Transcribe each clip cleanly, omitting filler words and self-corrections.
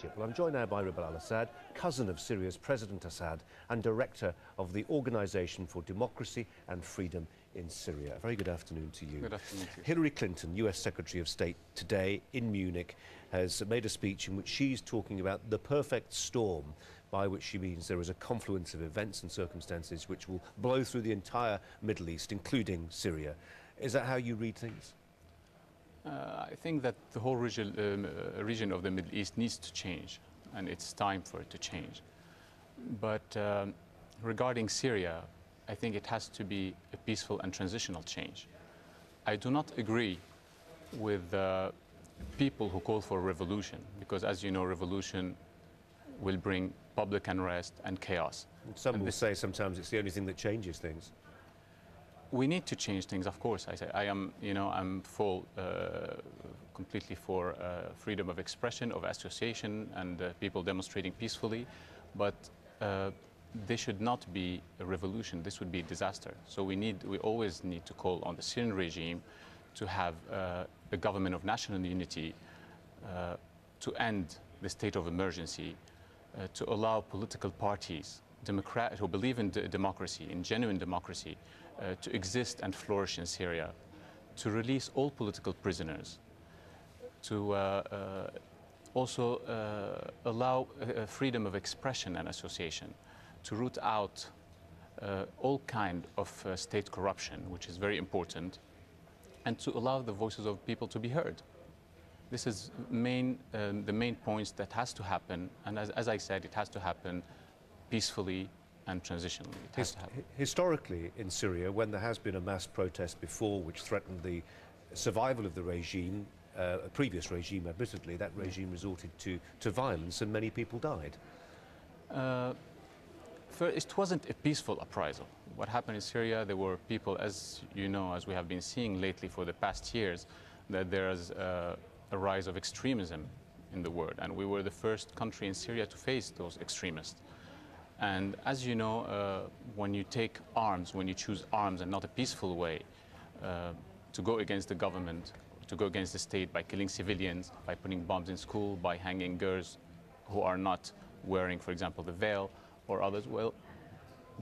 Egypt. Well, I'm joined now by Ribal al-Assad, cousin of Syria's President Assad and director of the Organisation for Democracy and Freedom in Syria. A very good afternoon to you. Good afternoon to you. Hillary Clinton, US Secretary of State, today in Munich has made a speech in which she's talking about the perfect storm, by which she means there is a confluence of events and circumstances which will blow through the entire Middle East, including Syria. Is that how you read things? I think that the whole region of the Middle East needs to change, and it's time for it to change. But regarding Syria, I think it has to be a peaceful and transitional change. I do not agree with people who call for revolution, because as you know, revolution will bring public unrest and chaos. Some will say sometimes it's the only thing that changes things. We need to change things, of course. I am, I'm completely for freedom of expression, of association, and people demonstrating peacefully. But they should not be a revolution. This would be a disaster. So we always need to call on the Syrian regime to have a government of national unity, to end the state of emergency, to allow political parties, who believe in democracy, in genuine democracy, to exist and flourish in Syria, to release all political prisoners, to also allow freedom of expression and association, to root out all kind of state corruption, which is very important, and to allow the voices of people to be heard. This is the main points that has to happen, and as I said, it has to happen peacefully and transitionally. It has to happen. Historically in Syria, when there has been a mass protest before which threatened the survival of the regime, a previous regime admittedly, that regime resorted to violence and many people died. It wasn't a peaceful uprisal. What happened in Syria, there were people, as you know, as we have been seeing lately for the past years, that there is a rise of extremism in the world, and we were the first country in Syria to face those extremists. And as you know, when you take arms, when you choose arms and not a peaceful way to go against the government, to go against the state by killing civilians, by putting bombs in school, by hanging girls who are not wearing, for example, the veil or others, well,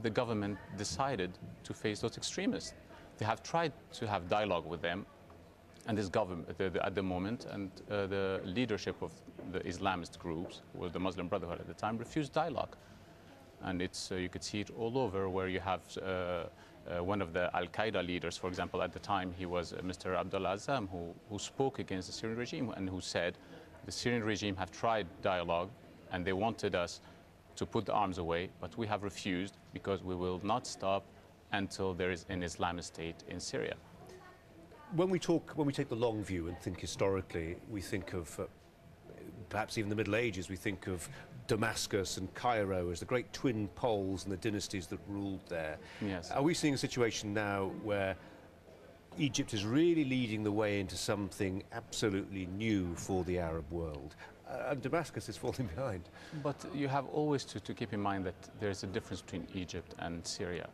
the government decided to face those extremists. They have tried to have dialogue with them, and this government, at the moment, and the leadership of the Islamist groups, who was the Muslim Brotherhood at the time, refused dialogue. And you could see it all over, where you have one of the Al-Qaeda leaders, for example, at the time, he was Mr. Abdullah Azzam, who spoke against the Syrian regime and who said the Syrian regime have tried dialogue and they wanted us to put the arms away, but we have refused because we will not stop until there is an Islamic state in Syria. When we take the long view and think historically, we think of perhaps even the Middle Ages, we think of Damascus and Cairo as the great twin poles and the dynasties that ruled there. Yes. Are we seeing a situation now where Egypt is really leading the way into something absolutely new for the Arab world? And Damascus is falling behind. But you have always to keep in mind that there's a difference between Egypt and Syria.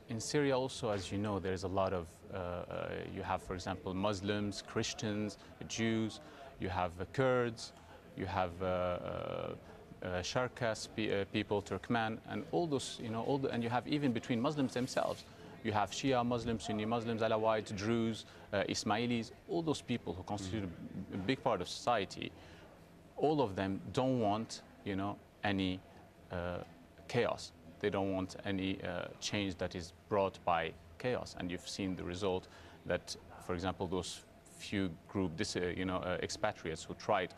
In Syria also, as you know, there's a lot of, you have, for example, Muslims, Christians, Jews, you have Kurds, you have Sharkas people, Turkmen, and all those, and you have even between Muslims themselves. You have Shia Muslims, Sunni Muslims, Alawites, Druze, Ismailis, all those people who constitute a big part of society. All of them don't want, any chaos. They don't want any change that is brought by chaos. And you've seen the result that, for example, those few expatriates who tried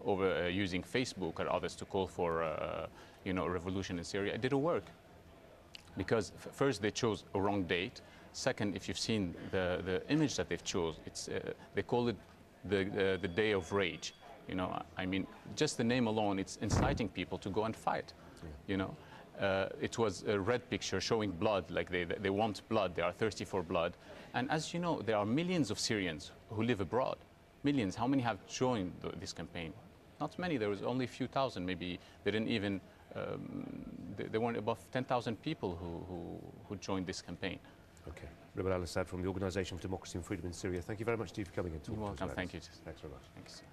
over using Facebook or others to call for, a revolution in Syria, it didn't work. Because first they chose a wrong date. Second, if you've seen the image that they've chosen, they call it the day of rage. I mean, just the name alone, it's inciting people to go and fight. Yeah. It was a red picture showing blood, like they want blood, they are thirsty for blood. And as you know, there are millions of Syrians who live abroad. Millions. How many have joined this campaign? Not many. There was only a few thousand. Maybe they didn't even, there weren't above 10,000 people who joined this campaign. Okay. Ribal al-Assad from the Organisation for Democracy and Freedom in Syria. Thank you very much, Steve, for coming in. You're welcome. Thank you. Thanks very much. Thanks.